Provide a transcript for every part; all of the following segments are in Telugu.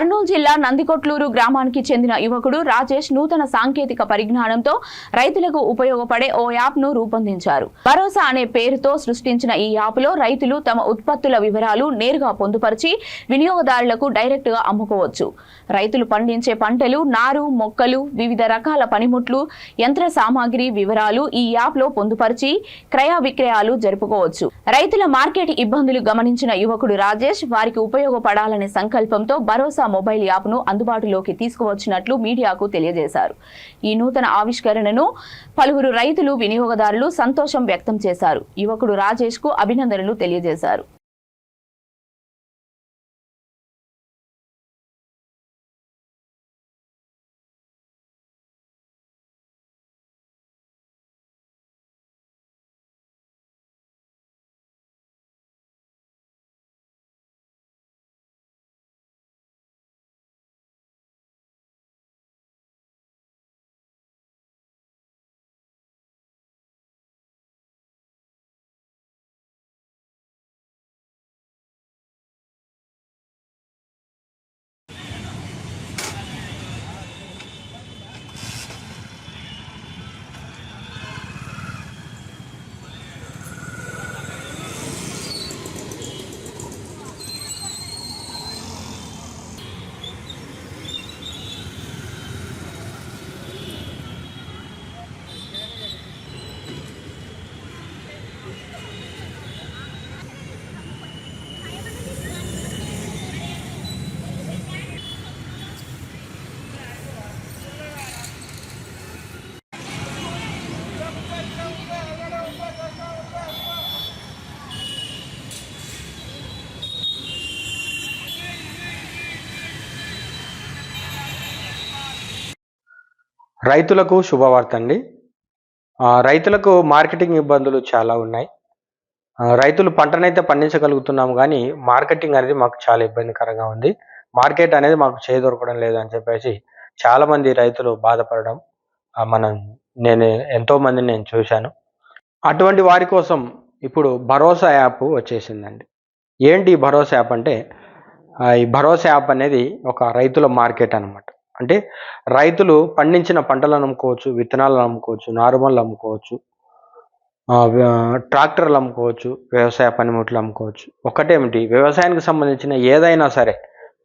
కర్నూలు జిల్లా నందికొట్లూరు గ్రామానికి చెందిన యువకుడు రాజేష్ నూతన సాంకేతిక పరిజ్ఞానంతో రైతులకు ఉపయోగపడే ఓ యాప్ ను రూపొందించారు. భరోసా అనే పేరుతో సృష్టించిన ఈ యాప్ లో రైతులు తమ ఉత్పత్తుల వివరాలు నేరుగా పొందుపరిచి వినియోగదారులకు డైరెక్ట్ గా అమ్ముకోవచ్చు. రైతులు పండించే పంటలు, నారు, మొక్కలు, వివిధ రకాల పనిముట్లు, యంత్ర సామాగ్రి వివరాలు ఈ యాప్ లో పొందుపరిచి క్రయ విక్రయాలు జరుపుకోవచ్చు. రైతుల మార్కెట్ ఇబ్బందులు గమనించిన యువకుడు రాజేష్ వారికి ఉపయోగపడాలనే సంకల్పంతో భరోసా మొబైల్ యాప్ ను అందుబాటులోకి తీసుకువచ్చినట్లు మీడియాకు తెలియజేశారు. ఈ నూతన ఆవిష్కరణను పలువురు రైతులు, వినియోగదారులు సంతోషం వ్యక్తం చేశారు. యువకుడు రాజేష్ కు అభినందనలు తెలియజేశారు. రైతులకు శుభవార్త అండి. రైతులకు మార్కెటింగ్ ఇబ్బందులు చాలా ఉన్నాయి. రైతులు పంటనైతే పండించగలుగుతున్నాము, కానీ మార్కెటింగ్ అనేది మాకు చాలా ఇబ్బందికరంగా ఉంది. మార్కెట్ అనేది మాకు దొరకడం లేదు అని చెప్పేసి చాలామంది రైతులు బాధపడడం నేను ఎంతో మందిని నేను చూశాను. అటువంటి వారి కోసం ఇప్పుడు భరోసా యాప్ వచ్చేసిందండి. ఏంటి ఈ భరోసా యాప్ అంటే, ఈ భరోసా యాప్ అనేది ఒక రైతుల మార్కెట్ అన్నమాట. అంటే రైతులు పండించిన పంటలను అమ్ముకోవచ్చు, విత్తనాలను అమ్ముకోవచ్చు, నారుమళ్ళు అమ్ముకోవచ్చు, ట్రాక్టర్లు అమ్ముకోవచ్చు, వ్యవసాయ పనిముట్లు అమ్ముకోవచ్చు. ఒకటేమిటి, వ్యవసాయానికి సంబంధించిన ఏదైనా సరే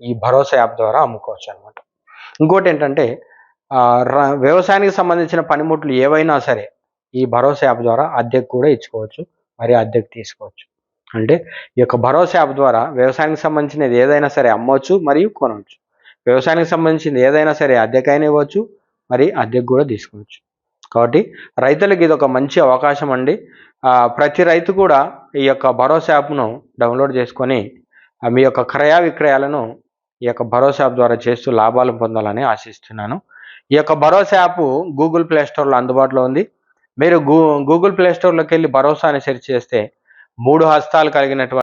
ఈ భరోసా యాప్ ద్వారా అమ్ముకోవచ్చు అనమాట. ఇంకోటి ఏంటంటే, వ్యవసాయానికి సంబంధించిన పనిముట్లు ఏవైనా సరే ఈ భరోసా యాప్ ద్వారా అద్దెకు కూడా ఇచ్చుకోవచ్చు, మరి అద్దెకు తీసుకోవచ్చు. అంటే ఈ యొక్క భరోసా యాప్ ద్వారా వ్యవసాయానికి సంబంధించినది ఏదైనా సరే అమ్మవచ్చు మరియు కొనవచ్చు. వ్యవసాయానికి సంబంధించింది ఏదైనా సరే అద్దెకైనా ఇవ్వచ్చు, మరి అద్దెకు కూడా తీసుకోవచ్చు. కాబట్టి రైతులకు ఇది ఒక మంచి అవకాశం అండి. ప్రతి రైతు కూడా ఈ యొక్క భరోసా యాప్ను డౌన్లోడ్ చేసుకొని మీ యొక్క క్రయ విక్రయాలను ఈ యొక్క భరోసా యాప్ ద్వారా చేస్తూ లాభాలు పొందాలని ఆశిస్తున్నాను. ఈ యొక్క భరోసా యాప్ గూగుల్ ప్లే స్టోర్లో అందుబాటులో ఉంది. మీరు గూగుల్ ప్లే స్టోర్లోకి వెళ్ళి భరోసా అని సెర్చ్ చేస్తే 3 హస్తాలు కలిగినటువంటి